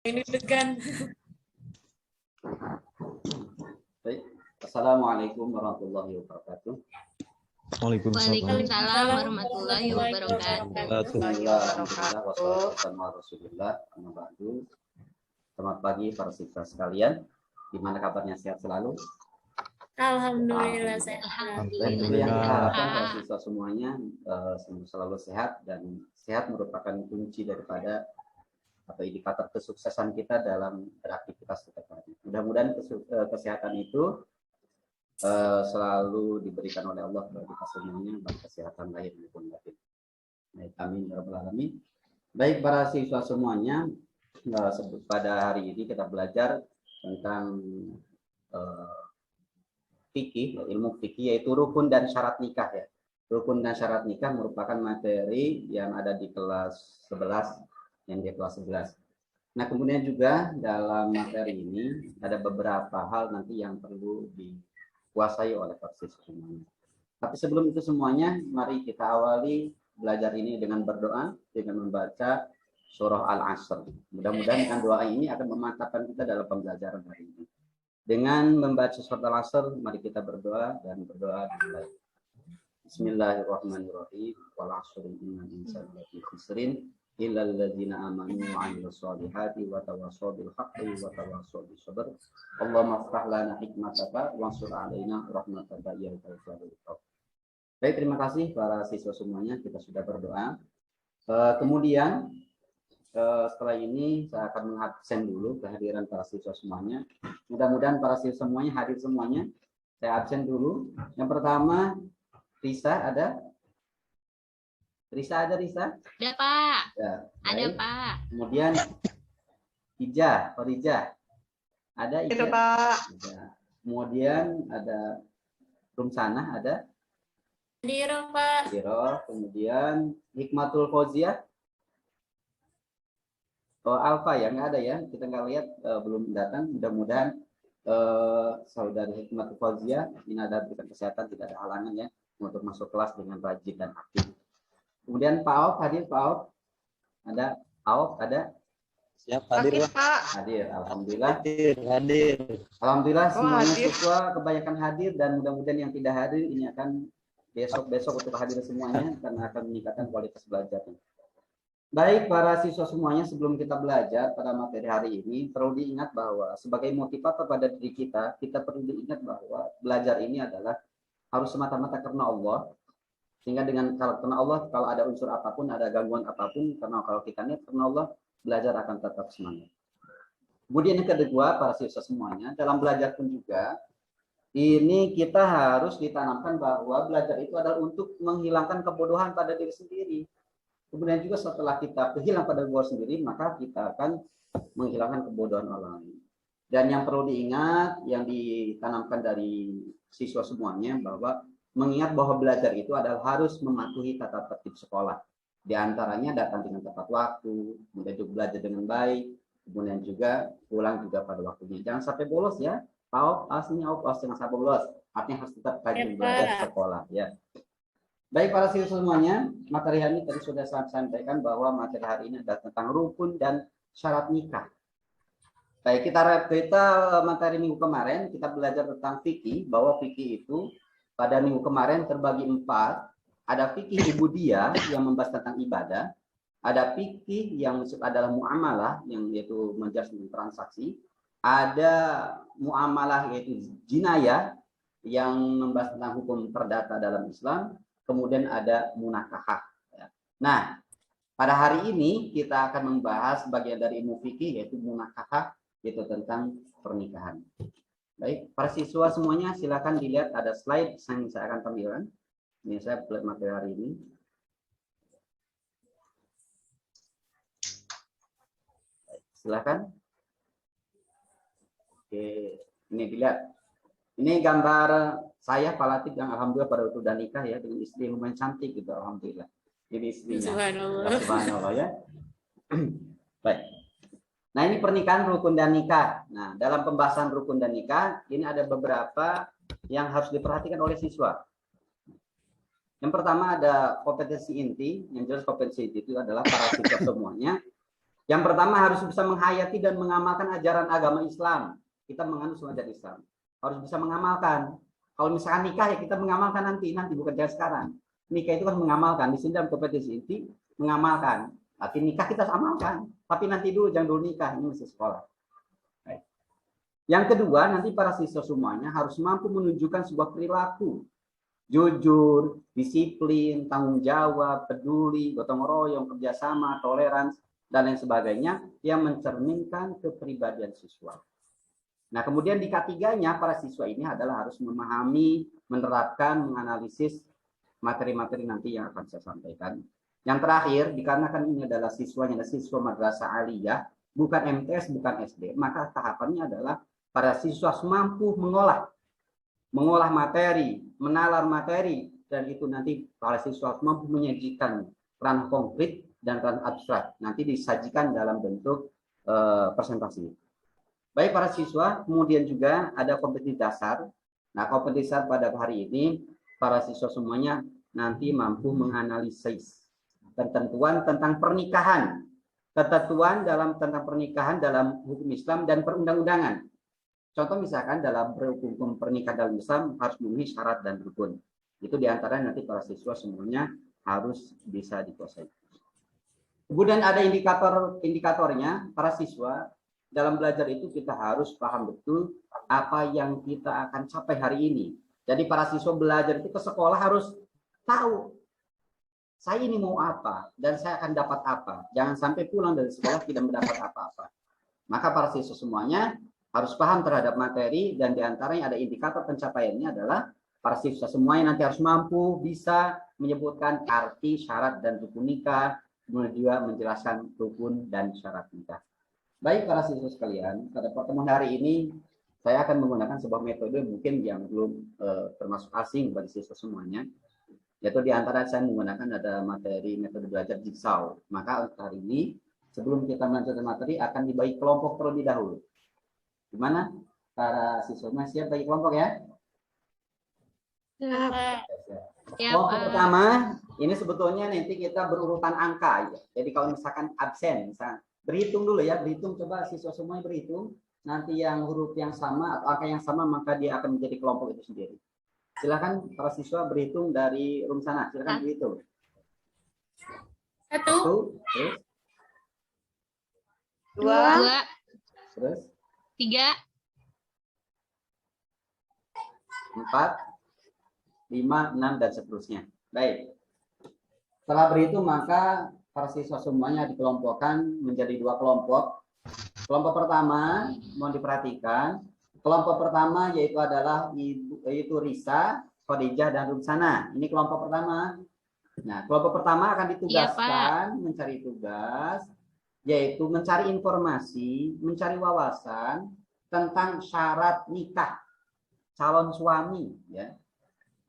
Ini degan. Baik. Assalamualaikum warahmatullahi wabarakatuh. Waalaikumsalam warahmatullahi wabarakatuh. Selamat pagi para siswa sekalian. Gimana kabarnya, sehat selalu? Alhamdulillah sehat. Alhamdulillah. Yang kita harapkan para siswa semuanya selalu sehat, dan sehat merupakan kunci daripada atau indikator kesuksesan kita dalam beraktivitas setiap hari. Mudah-mudahan kesehatan itu selalu diberikan oleh Allah kepada kita semuanya, baik kesehatan lahir maupun batin. Baik, amin ya rabbal alamin. Baik para siswa semuanya, pada hari ini kita belajar tentang fikih, ilmu fikih, yaitu rukun dan syarat nikah ya. Rukun dan syarat nikah merupakan materi yang ada di kelas 11, yang di kelas 11. Nah, kemudian juga dalam materi ini ada beberapa hal nanti yang perlu dikuasai oleh para siswa semuanya. Tapi sebelum itu semuanya, mari kita awali belajar ini dengan berdoa, dengan membaca surah Al-Asr. Mudah-mudahan dengan doa ini akan memantapkan kita dalam pembelajaran hari ini. Dengan membaca surah Al-Asr, mari kita berdoa dan berdoa dimulai. Bismillahirrahmanirrahim. Wal 'asri innal insana lafi khusrin illa alladzina amanu wa 'amilus solihati wa tawassaw bil haqqi wa tawassaw bis sabr. Allahumma iftah lana hikmataka wansur 'alaina rahmataka ya tawwabur rahim. Baik, terima kasih para siswa semuanya, kita sudah berdoa. Kemudian setelah ini saya akan mengabsen dulu kehadiran para siswa semuanya. Mudah-mudahan para siswa semuanya hadir semuanya. Saya absen dulu. Yang pertama, Risa ada? Risa ada, Risa? Ada, Pak. Ya, ada, Pak. Kemudian Ija, Farija. Ada Ija? Ada, Pak. Ya. Kemudian ada Rumsana, ada? Hadir, Pak. Hadir. Kemudian Hikmatul Fauziah. Oh, Alfa ya, nggak ada ya, kita nggak lihat, belum datang. Mudah-mudahan saudari Hikmatul Fauziah ini ada berikan kesehatan, tidak ada halangan ya untuk masuk kelas dengan rajin dan aktif. Kemudian Pak Aop hadir, Pak Aop ada? Aop ada? Siap, hadir Pak. Hadir, alhamdulillah. Hadir. Alhamdulillah semuanya hadir. siswa kebanyakan hadir, dan mudah-mudahan yang tidak hadir ini akan besok untuk hadir semuanya karena akan meningkatkan kualitas belajarnya. Baik para siswa semuanya, sebelum kita belajar pada materi hari ini, perlu diingat bahwa sebagai motivator pada diri kita, kita perlu diingat bahwa belajar ini adalah harus semata-mata karena Allah. Sehingga dengan karena Allah, kalau ada unsur apapun, ada gangguan apapun, karena kalau kita niat karena Allah, belajar akan tetap semangat. Kemudian yang kedua, para siswa semuanya, dalam belajar pun juga, ini kita harus ditanamkan bahwa belajar itu adalah untuk menghilangkan kebodohan pada diri sendiri. Kemudian juga setelah kita kehilang pada diri sendiri, maka kita akan menghilangkan kebodohan orang lain. Dan yang perlu diingat, yang ditanamkan dari siswa semuanya, bahwa mengingat bahwa belajar itu adalah harus mematuhi tata tertib sekolah. Di antaranya datang dengan tepat waktu, kemudian juga belajar dengan baik, kemudian juga pulang juga pada waktunya. Jangan sampai bolos ya. Jangan sampai bolos. Artinya harus tetap rajin belajar sekolah ya. Baik para siswa semuanya, materi hari ini tadi sudah saya sampaikan bahwa materi hari ini adalah tentang rukun dan syarat nikah. Baik, kita materi minggu kemarin kita belajar tentang fikih, bahwa fikih itu pada minggu kemarin terbagi 4. Ada fikih ubudiyah yang membahas tentang ibadah, ada fikih yang adalah muamalah yang yaitu menjelaskan transaksi, ada muamalah yaitu jinayah yang membahas tentang hukum perdata dalam Islam. Kemudian ada munakahah. Nah, pada hari ini kita akan membahas bagian dari ilmu fikih yaitu munakahah, yaitu tentang pernikahan. Baik, para siswa semuanya silakan dilihat, ada slide yang saya akan tampilkan. Ini saya buat materi hari ini. Baik, silakan. Oke, ini dilihat. Ini gambar saya, Pak Latif, yang alhamdulillah pada waktu udah nikah ya, dengan istri yang lumayan cantik gitu, alhamdulillah. Ini istrinya. Subhanallah ya. Baik. Nah, ini pernikahan, rukun dan nikah. Nah, dalam pembahasan rukun dan nikah, ini ada beberapa yang harus diperhatikan oleh siswa. Yang pertama ada kompetensi inti, yang jelas kompetensi inti itu adalah para siswa semuanya Yang pertama harus bisa menghayati dan mengamalkan ajaran agama Islam. Kita menganut semua ajaran Islam. Harus bisa mengamalkan. Kalau misalkan nikah ya kita mengamalkan nanti bukan jangan sekarang. Nikah itu kan mengamalkan. Di sini dalam kompetisi inti mengamalkan. Tapi nikah kita amalkan. Tapi nanti dulu, jangan dulu nikah. Ini masih sekolah. Baik. Yang kedua, nanti para siswa semuanya harus mampu menunjukkan sebuah perilaku. Jujur, disiplin, tanggung jawab, peduli, gotong royong, kerjasama, toleransi, dan lain sebagainya yang mencerminkan kepribadian siswa. Nah, kemudian di ketiganya para siswa ini adalah harus memahami, menerapkan, menganalisis materi-materi nanti yang akan saya sampaikan. Yang terakhir, dikarenakan ini adalah siswanya adalah siswa madrasah aliyah, bukan MTS, bukan SD, maka tahapannya adalah para siswa mampu mengolah materi, menalar materi, dan itu nanti para siswa mampu menyajikan peran konkret dan peran abstrak. Nanti disajikan dalam bentuk presentasi. Baik para siswa, kemudian juga ada kompetisi dasar. Nah, kompetisi dasar pada hari ini, para siswa semuanya nanti mampu menganalisis ketentuan tentang pernikahan, ketentuan tentang pernikahan dalam hukum Islam dan perundang-undangan. Contoh misalkan dalam hukum pernikahan dalam Islam harus memenuhi syarat dan rukun. Itu diantara nanti para siswa semuanya harus bisa dikuasai. Kemudian ada indikatornya para siswa dalam belajar itu kita harus paham betul apa yang kita akan capai hari ini. Jadi para siswa belajar itu ke sekolah harus tahu saya ini mau apa dan saya akan dapat apa. Jangan sampai pulang dari sekolah tidak mendapat apa-apa. Maka para siswa semuanya harus paham terhadap materi dan diantaranya ada indikator pencapaiannya adalah para siswa semuanya nanti harus mampu bisa menyebutkan arti, syarat, dan rukun nikah, kemudian juga menjelaskan rukun dan syarat nikah. Baik para siswa sekalian, pada pertemuan hari ini saya akan menggunakan sebuah metode mungkin yang belum termasuk asing bagi siswa semuanya, yaitu diantara saya menggunakan ada metode belajar jigsaw. Maka hari ini sebelum kita melanjutkan materi akan dibagi kelompok terlebih dahulu. Gimana para siswa siap bagi kelompok ya? Kelompok pertama ini sebetulnya nanti kita berurutan angka ya. Jadi kalau misalkan absen, misalkan berhitung dulu ya, berhitung coba siswa semuanya berhitung. Nanti yang huruf yang sama atau angka yang sama maka dia akan menjadi kelompok itu sendiri. Silakan para siswa berhitung dari room sana. Silakan berhitung. 1, 1, terus 2, terus 3, 4, 5, 6 dan seterusnya. Baik. Setelah berhitung maka para siswa semuanya dikelompokkan menjadi 2 kelompok. Kelompok pertama mohon diperhatikan. Kelompok pertama yaitu Risa, Khadijah, dan Rumsana. Ini kelompok pertama. Nah, kelompok pertama akan ditugaskan mencari tugas, yaitu mencari informasi, mencari wawasan tentang syarat nikah calon suami. Ya.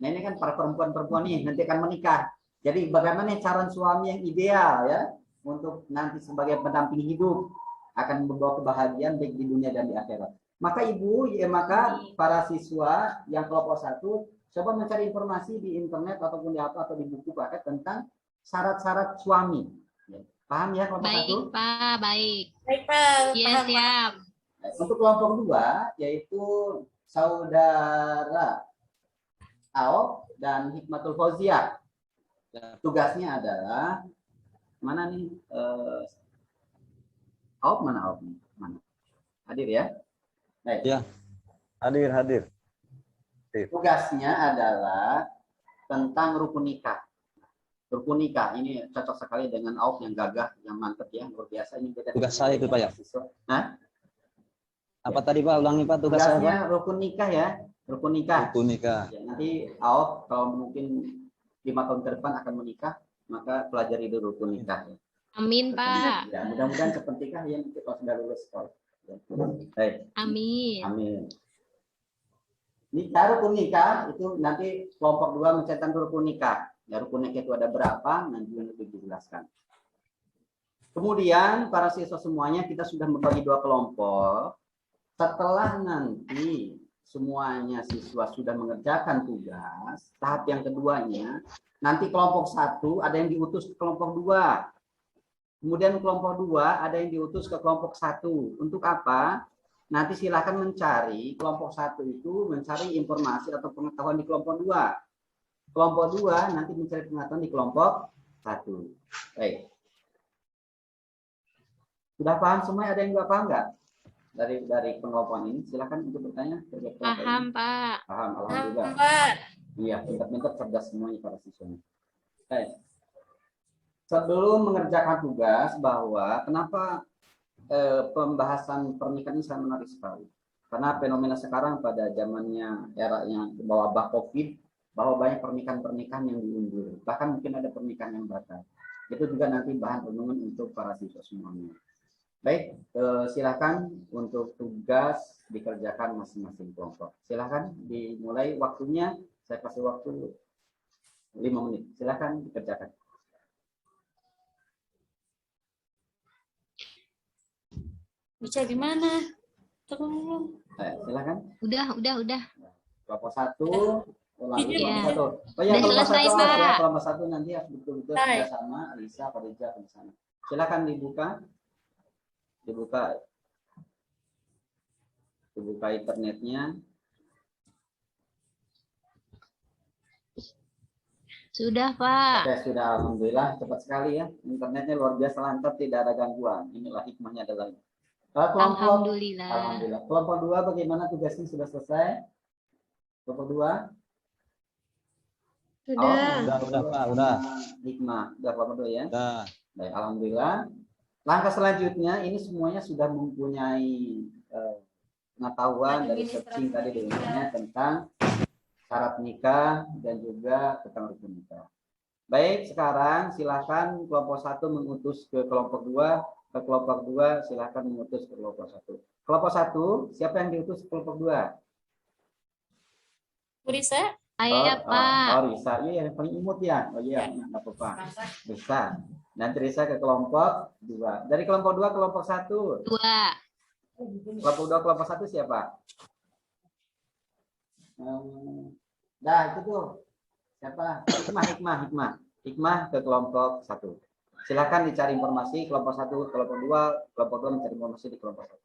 Nah, ini kan para perempuan-perempuan nih nanti akan menikah. Jadi bagaimana calon suami yang ideal ya untuk nanti sebagai pendamping hidup akan membawa kebahagiaan baik di dunia dan di akhirat. Maka maka para siswa yang kelompok 1 coba mencari informasi di internet ataupun di apa atau di buku paket tentang syarat-syarat suami. Paham ya kelompok 1? baik Pak, baik. Baik, Pak. Iya, siap. Untuk kelompok 2 yaitu saudara Aop dan Hikmatul Fauziah. Tugasnya adalah mana nih? Aop mana Aop? Mana? Hadir ya? Baik. Ya, hadir. Tugasnya adalah tentang rukun nikah. Rukun nikah ini cocok sekali dengan Aop yang gagah, yang mantep ya, luar biasa. Ini beda. Tugas saya itu Pak ya. Hah? Apa tadi Pak? Ulangi Pak tugas saya Pak. Tugasnya rukun nikah ya, rukun nikah. Rukun nikah. Ya, nanti Aop kalau mungkin 5 tahun ke depan akan menikah, maka pelajari dulu rukun nikah. Amin Pak. Ya, mudah-mudahan seperti nikah yang kita sudah lulus sekolah. Baik. Amin. Amin. Nikah rukun nikah itu nanti kelompok 2 mencetak rukun nikah. Ya, rukun nikah itu ada berapa? Nanti lebih dijelaskan. Kemudian para siswa semuanya kita sudah membagi 2 kelompok. Setelah nanti semuanya siswa sudah mengerjakan tugas, tahap yang keduanya nanti kelompok 1 ada yang diutus ke kelompok 2. Kemudian kelompok 2 ada yang diutus ke kelompok 1. Untuk apa? Nanti silakan mencari kelompok 1 itu mencari informasi atau pengetahuan di kelompok 2. Kelompok 2 nanti mencari pengetahuan di kelompok 1. Baik. Sudah paham semua? Ada yang nggak paham nggak? Dari pengelompokan ini, silakan untuk bertanya. Paham, Pak. Paham, alhamdulillah. Pak. Iya, pintar-pintar cerdas semuanya para siswanya. Baik. Sebelum mengerjakan tugas, bahwa kenapa pembahasan pernikahan ini sangat menarik sekali. Karena fenomena sekarang pada zamannya eranya wabah COVID, bahwa banyak pernikahan-pernikahan yang diundur. Bahkan mungkin ada pernikahan yang batal. Itu juga nanti bahan renungan untuk para siswa semuanya. Baik, silakan untuk tugas dikerjakan masing-masing kelompok. Silakan dimulai waktunya. Saya kasih waktu 5 menit. Silakan dikerjakan. Bisa gimana? Tolong. Silakan. Udah. Kelompok 1. Ulangi Iya. kelompok 1. Oh ya, Udah kelompok 1 selesai, ya. Pak. Kelompok 1 nanti harus betul-betul Baik. kerjasama. Lisa, Pak Rija di sana. Silakan dibuka internetnya. Sudah, Pak. Oke, sudah, alhamdulillah cepat sekali ya, internetnya luar biasa lancar, tidak ada gangguan. Inilah hikmahnya adalah Alhamdulillah. alhamdulillah. Kelompok 2 bagaimana tugasnya, sudah selesai? Kelompok 2? Udah, Pak, udah. Hikmah, udah kelompok 2 ya. Udah. Baik, alhamdulillah. Langkah selanjutnya ini semuanya sudah mempunyai pengetahuan dari searching tadi di internet tentang syarat nikah dan juga tentang rukun nikah. Baik, sekarang silakan kelompok 1 mengutus ke kelompok 2, ke kelompok 2 silakan mengutus ke kelompok 1. Kelompok 1, siapa yang diutus ke kelompok 2? Bu Risa? Saya, Pak. Risa, iya yang paling imut ya. Oh iya, enggak apa-apa. Risa. Nanti Risa ke kelompok 2. Dari kelompok 2 kelompok 1. 2. Kelompok 2 kelompok 1 siapa? Dah itu tuh. Siapa? Hikmah ke kelompok 1. Silakan dicari informasi kelompok 1, kelompok 2, kelompok 2 mencari informasi di kelompok 1.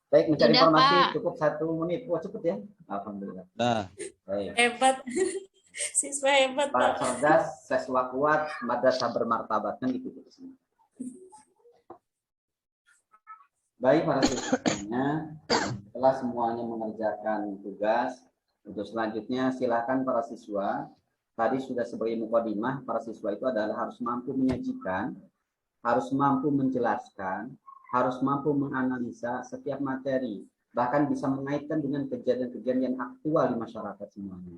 Baik, mencari Sudah, informasi Pak. cukup 1 menit. Wah, cepet ya. Alhamdulillah. Udah. Baik. Hebat. Siswa hebat, Para Pak. cerdas, siswa kuat, madrasah bermartabat, kan gitu. Baik, para siswanya, setelah semuanya mengerjakan tugas, untuk selanjutnya silakan para siswa. Tadi sudah sebagai mukadimah, para siswa itu adalah harus mampu menyajikan, harus mampu menjelaskan, harus mampu menganalisa setiap materi, bahkan bisa mengaitkan dengan kejadian-kejadian aktual di masyarakat semuanya.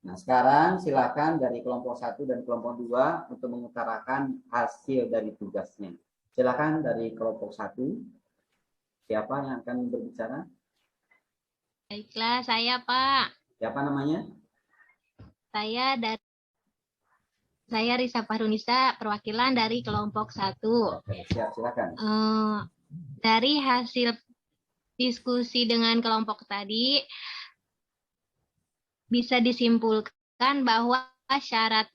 Nah, sekarang silakan dari kelompok 1 dan kelompok 2 untuk mengutarakan hasil dari tugasnya. Silakan dari kelompok 1. Siapa yang akan berbicara? Baiklah, saya, Pak. Siapa namanya? Saya Risa Fahrunisa, perwakilan dari kelompok 1. Oke, siap, silakan. Dari hasil diskusi dengan kelompok tadi, bisa disimpulkan bahwa syarat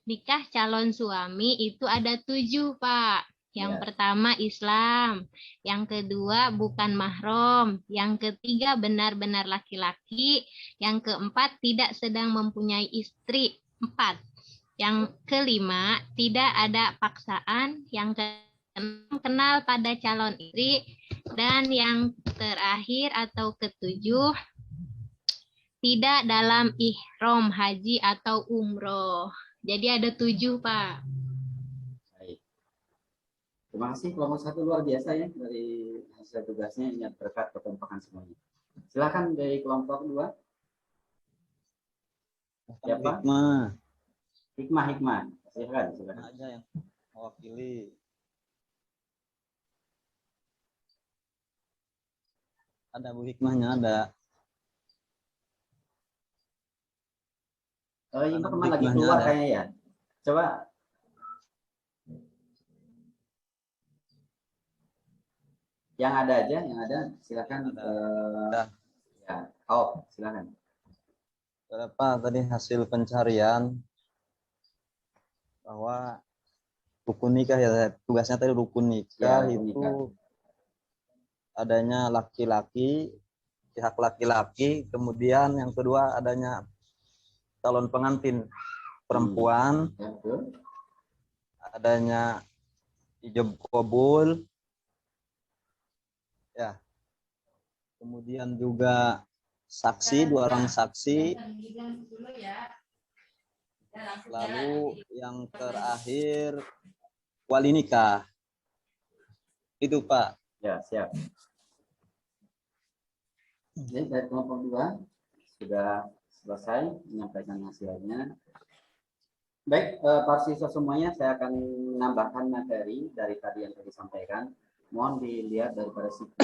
nikah calon suami itu ada 7, Pak. Yang pertama Islam, yang kedua bukan mahram, yang ketiga benar-benar laki-laki, yang keempat tidak sedang mempunyai istri, 4. Yang kelima tidak ada paksaan, yang keenam kenal pada calon istri, dan yang terakhir atau ketujuh tidak dalam ihram haji atau umroh. Jadi ada 7, Pak. Baik. Terima kasih kelompok 1 luar biasa ya dari hasil tugasnya, ini berkat kekompakan semuanya. Silakan dari kelompok 2. Siapa? Hikmah. Silakan. Aja yang mewakili. Ada Bu Hikmahnya, ada. Ini teman lagi keluar kayaknya ya. Coba. Yang ada aja, silakan. Ya, silakan. Berapa tadi hasil pencarian bahwa rukun nikah ya, tugasnya tadi rukun nikah Ya, rukun itu nikah. adanya laki-laki, pihak laki-laki, kemudian yang kedua adanya calon pengantin perempuan, Ya, betul. adanya ijab kabul, ya, kemudian juga saksi, 2 orang saksi, lalu yang terakhir wali nikah. Itu Pak. Ya, siap. Jadi dari kelompok 2 sudah selesai menyampaikan hasilnya. Baik, para siswa semuanya, saya akan menambahkan materi dari tadi yang tadi disampaikan. Mohon dilihat daripada situ.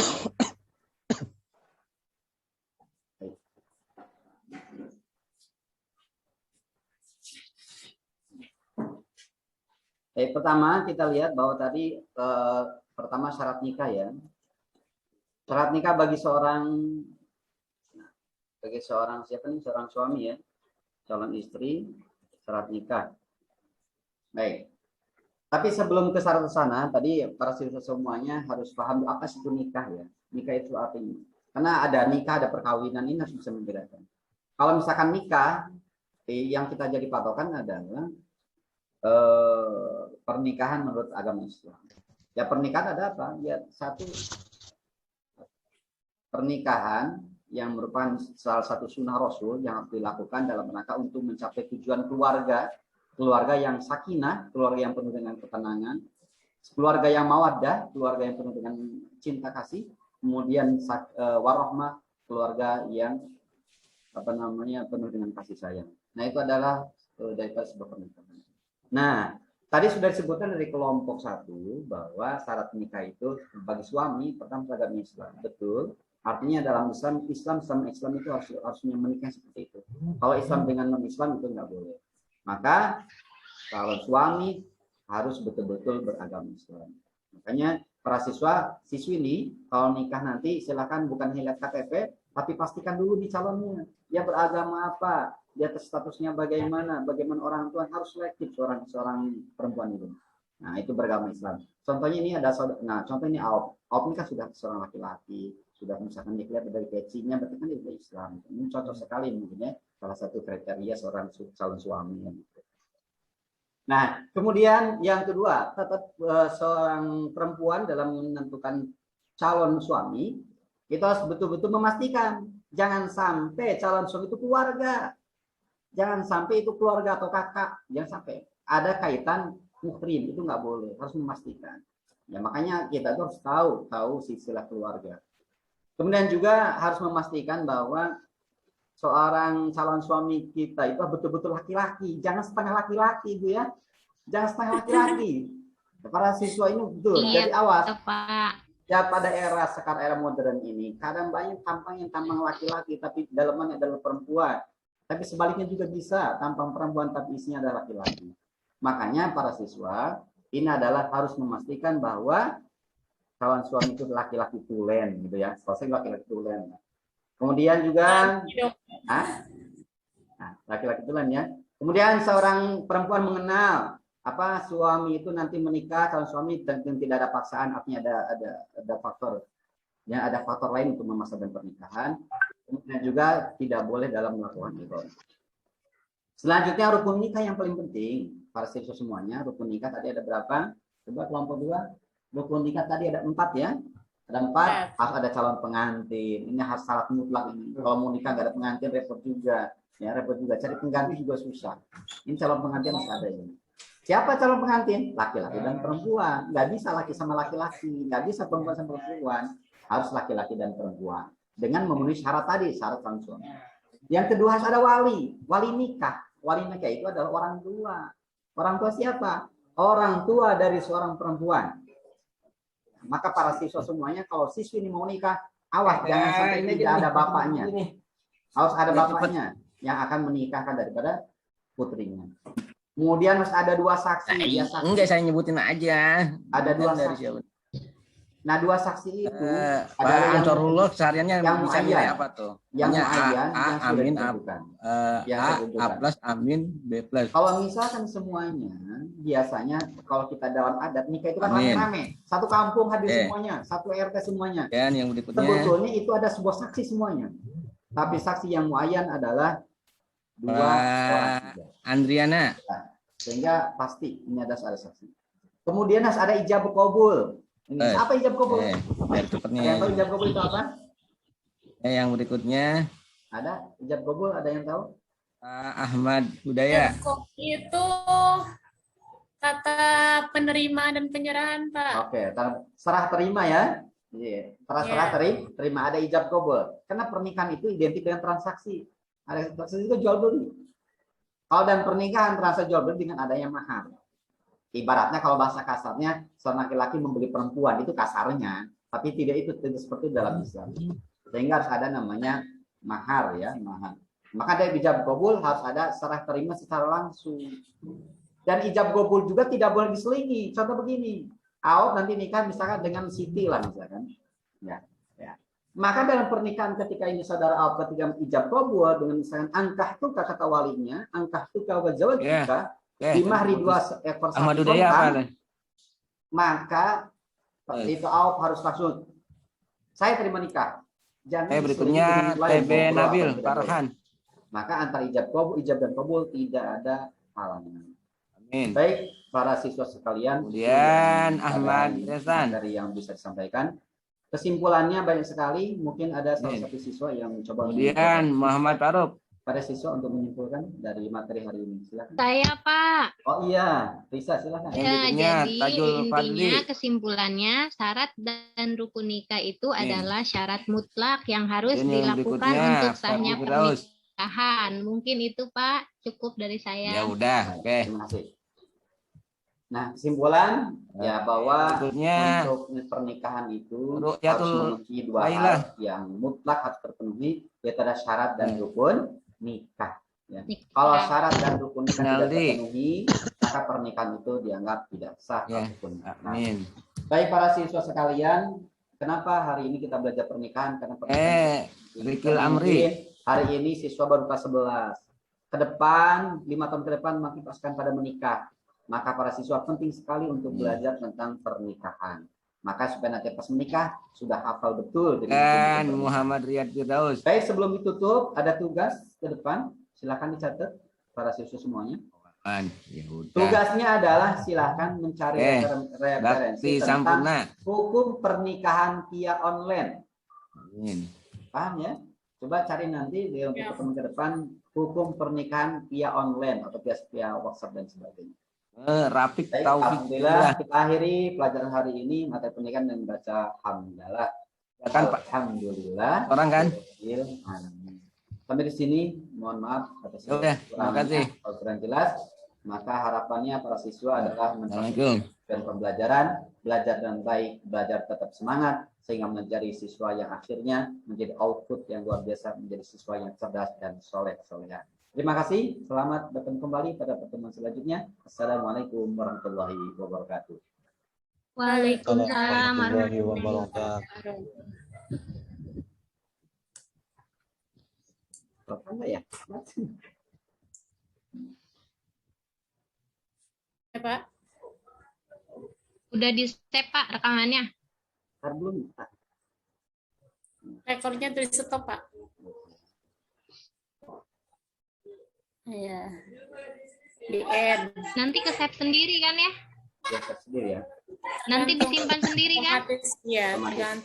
Baik. Baik, pertama kita lihat bahwa tadi pertama syarat nikah ya. Syarat nikah bagi seorang siapa nih? Seorang suami ya, calon istri, syarat nikah. Baik. Tapi sebelum ke syarat sana, tadi para siswa semuanya harus paham apa sih itu nikah ya. Nikah itu artinya. Karena ada nikah, ada perkawinan, ini harus bisa membedakan. Kalau misalkan nikah, yang kita jadi patokan adalah pernikahan menurut agama Islam. Ya pernikahan ada apa? Ya satu, pernikahan yang merupakan salah satu sunnah Rasul yang harus dilakukan dalam rangka untuk mencapai tujuan keluarga yang sakinah, keluarga yang penuh dengan ketenangan, keluarga yang mawaddah, keluarga yang penuh dengan cinta kasih, kemudian warahmah, keluarga yang penuh dengan kasih sayang. Nah itu adalah daripada sebuah pernikahan. Nah tadi sudah disebutkan dari kelompok 1 bahwa syarat nikah itu bagi suami pertama agama Islam, betul. Artinya dalam Islam itu harusnya menikah seperti itu. Kalau Islam dengan non-Islam itu nggak boleh. Maka kalau suami harus betul-betul beragama Islam. Makanya para siswi ini kalau nikah nanti silakan bukan lihat KTP, tapi pastikan dulu di calonnya. Dia beragama apa, dia statusnya bagaimana orang tua, harus selektif seorang perempuan itu. Nah itu beragama Islam. Contohnya ini ada, contoh ini Aop ini kan sudah seorang laki-laki, sudah misalkan dilihat dari pecinya, berarti kan dia Islam. Ini cocok sekali mungkin ya, salah satu kriteria seorang calon suami. Nah, kemudian yang kedua, tetap seorang perempuan dalam menentukan calon suami, kita harus betul-betul memastikan jangan sampai calon suami itu keluarga, jangan sampai itu keluarga atau kakak, jangan sampai ada kaitan muhrim, itu nggak boleh, harus memastikan. Ya makanya kita tuh harus tahu silsilah keluarga. Kemudian juga harus memastikan bahwa seorang calon suami kita itu betul-betul laki-laki, jangan setengah laki-laki Bu ya. Jangan setengah laki-laki. Para siswa ini betul, Iya, jadi awas. Pak. Ya pada sekarang era modern ini, kadang banyak tampang laki-laki tapi dalamannya adalah perempuan. Tapi sebaliknya juga bisa, tampang perempuan tapi isinya adalah laki-laki. Makanya para siswa ini adalah harus memastikan bahwa calon suami itu laki-laki tulen gitu ya, selesai laki-laki tulen. Kemudian juga laki-laki tulen ya. Kemudian seorang perempuan mengenal apa suami itu nanti menikah, calon suami dan tidak ada paksaan, artinya ada faktor ya, ada faktor lain untuk memasarkan pernikahan. Kemudian juga tidak boleh dalam melakukan itu. Selanjutnya rukun nikah yang paling penting para siswa semuanya. Rukun nikah tadi ada berapa? Coba kelompok 2. Rukun nikah tadi ada 4 ya. Ada 4, harus ada calon pengantin. Ini harus syarat mutlak ini. Kalau mau nikah nggak ada pengantin repot juga. Ya repot juga. Cari pengganti juga susah. Ini calon pengantin harus ada ini. Siapa calon pengantin? Laki-laki dan perempuan. Nggak bisa laki sama laki-laki. Nggak bisa perempuan sama perempuan. Harus laki-laki dan perempuan. Dengan memenuhi syarat tadi, syarat calon suami. Yang kedua harus ada wali. Wali nikah. Wali nikah itu adalah orang tua. Orang tua siapa? Orang tua dari seorang perempuan. Maka para siswa semuanya, kalau siswi ini mau nikah, awas jangan sampai tidak ada bapaknya. Harus ada bapaknya yang akan menikahkan daripada putrinya. Kemudian harus ada 2 saksi. Enggak, saya nyebutin aja. Ada 2 dari saksi. siapa? Nah, dua saksi itu Pak adalah yang Ansarullah sehariannya yang bisa nilai muayyan. apa tuh? yang Hanya muayyan A, yang sudah amin, ditentukan. Yang A ditentukan. plus, amin, B plus. Kalau misalkan semuanya, biasanya kalau kita dalam adat nikah itu kan Amin. rame-rame. Satu kampung hadir Oke. semuanya, satu RT semuanya. Dan yang berikutnya, Sebetulnya itu ada sebuah saksi semuanya. Tapi saksi yang muayyan adalah dua orang Pak saja. Andriana. Sehingga pasti ini ada saksi. Kemudian harus ada ijab kabul. Ini apa ijab kabul? Biar cepatnya. Ada yang tahu ijab kabul itu apa? Yang berikutnya, Ada ijab kabul, ada yang tahu? Pak Ahmad Hudaya. Itu kata penerima dan penyerahan, Pak. Oke, serah terima ya. Iya, serah terima ada ijab kabul. Karena pernikahan itu identik dengan transaksi. Ada transaksi itu jual beli. Kalau dan pernikahan transaksi jual beli dengan adanya mahar. Ibaratnya kalau bahasa kasarnya seorang laki-laki membeli perempuan itu kasarnya, tapi tidak seperti dalam Islam. Sehingga harus ada namanya mahar ya, mahar. Maka dari ijab kabul harus ada serah terima secara langsung. Dan ijab kabul juga tidak boleh diselingi. Contoh begini, Aop nanti nikah misalkan dengan Siti lah misalkan. Ya. Maka dalam pernikahan ketika ini saudara Aop ketika ijab kabul dengan misalkan angkah tuka kata walinya, angkah tuka wa zawaj tuka, lima dua ekor Ahmad sapi Hudaya apa? korban, maka itu Aop harus langsung saya terima nikah. Jangan Berikutnya diselingi dengan TB lain, Nabil ngobrol apa, tidak Farhan. boleh. Maka antara ijab dan kabul tidak ada halangan. Amin. Baik para siswa sekalian. Kemudian itu Ahmad dari Rezan. materi yang bisa disampaikan. Kesimpulannya banyak sekali. Mungkin ada salah Amin. satu siswa yang mencoba Kemudian Muhammad Faruk. pada siswa untuk menyimpulkan dari materi hari ini. Silakan. Saya, Pak. Oh iya, Risa silakan. Yang Ya, berikutnya, jadi Tajul intinya Fadli. kesimpulannya syarat dan rukun nikah itu adalah syarat mutlak yang harus Dan yang dilakukan berikutnya, untuk sahnya Fadli Firdaus. pernikahan. Mungkin itu, Pak, cukup dari Ya saya. udah, oke. Terima kasih. Nah, kesimpulan ya bahwa Berikutnya, untuk pernikahan itu harus Ruqyatul memenuhi dua hal Lailah. yang mutlak harus terpenuhi, yaitu ada syarat dan rukun nikah. Ya. Nikah. Kalau syarat dan rukun nikah tidak Naldi. terpenuhi, maka pernikahan itu dianggap tidak sah. Ya. ataupun nikah. Amin. Baik para siswa sekalian, kenapa hari ini kita belajar pernikahan? Karena pernikahan Rikil Amri. hari ini siswa baru kelas 11. Ke depan, 5 tahun ke depan makin pasukan pada menikah. Maka para siswa penting sekali untuk belajar tentang pernikahan. Maka supaya nanti pas menikah sudah hafal betul. Dan Muhammad Riyad Firdaus. Baik, sebelum ditutup ada tugas ke depan. Silakan dicatat para siswa semuanya. Ya udah. Tugasnya adalah silakan mencari referensi Bakti tentang Sampurna. hukum pernikahan via online. Amin. Paham ya? Coba cari nanti di untuk pertemuan ke depan hukum pernikahan via online atau via WhatsApp dan sebagainya. Rapik Baik, Taufik. alhamdulillah kita akhiri pelajaran hari ini materi pernikahan dengan baca alhamdulillah. Ya kan, Pak? Alhamdulillah. Orang kan? Alamin. Sampai di sini, mohon maaf atas Ya udah, terima kasih. kalau kurang jelas. Maka harapannya para siswa adalah Assalamualaikum. dan pembelajaran, belajar dengan baik, belajar tetap semangat, sehingga menjadi siswa yang akhirnya menjadi output yang luar biasa, menjadi siswa yang cerdas dan soleh-soleha. Terima kasih, selamat bertemu kembali pada pertemuan selanjutnya. Assalamualaikum warahmatullahi wabarakatuh. Waalaikumsalam warahmatullahi warahmatullahi wabarakatuh. Apa ya? Ya, Pak. Udah di-save, Pak, rekamannya. Belum. Rekornya tulis stop, Pak. Iya. Di end. Nanti ke-save sendiri kan ya? Ya, sendiri ya. Nanti disimpan sendiri kan? Otomatis, ya. Otomatis. Tergantung.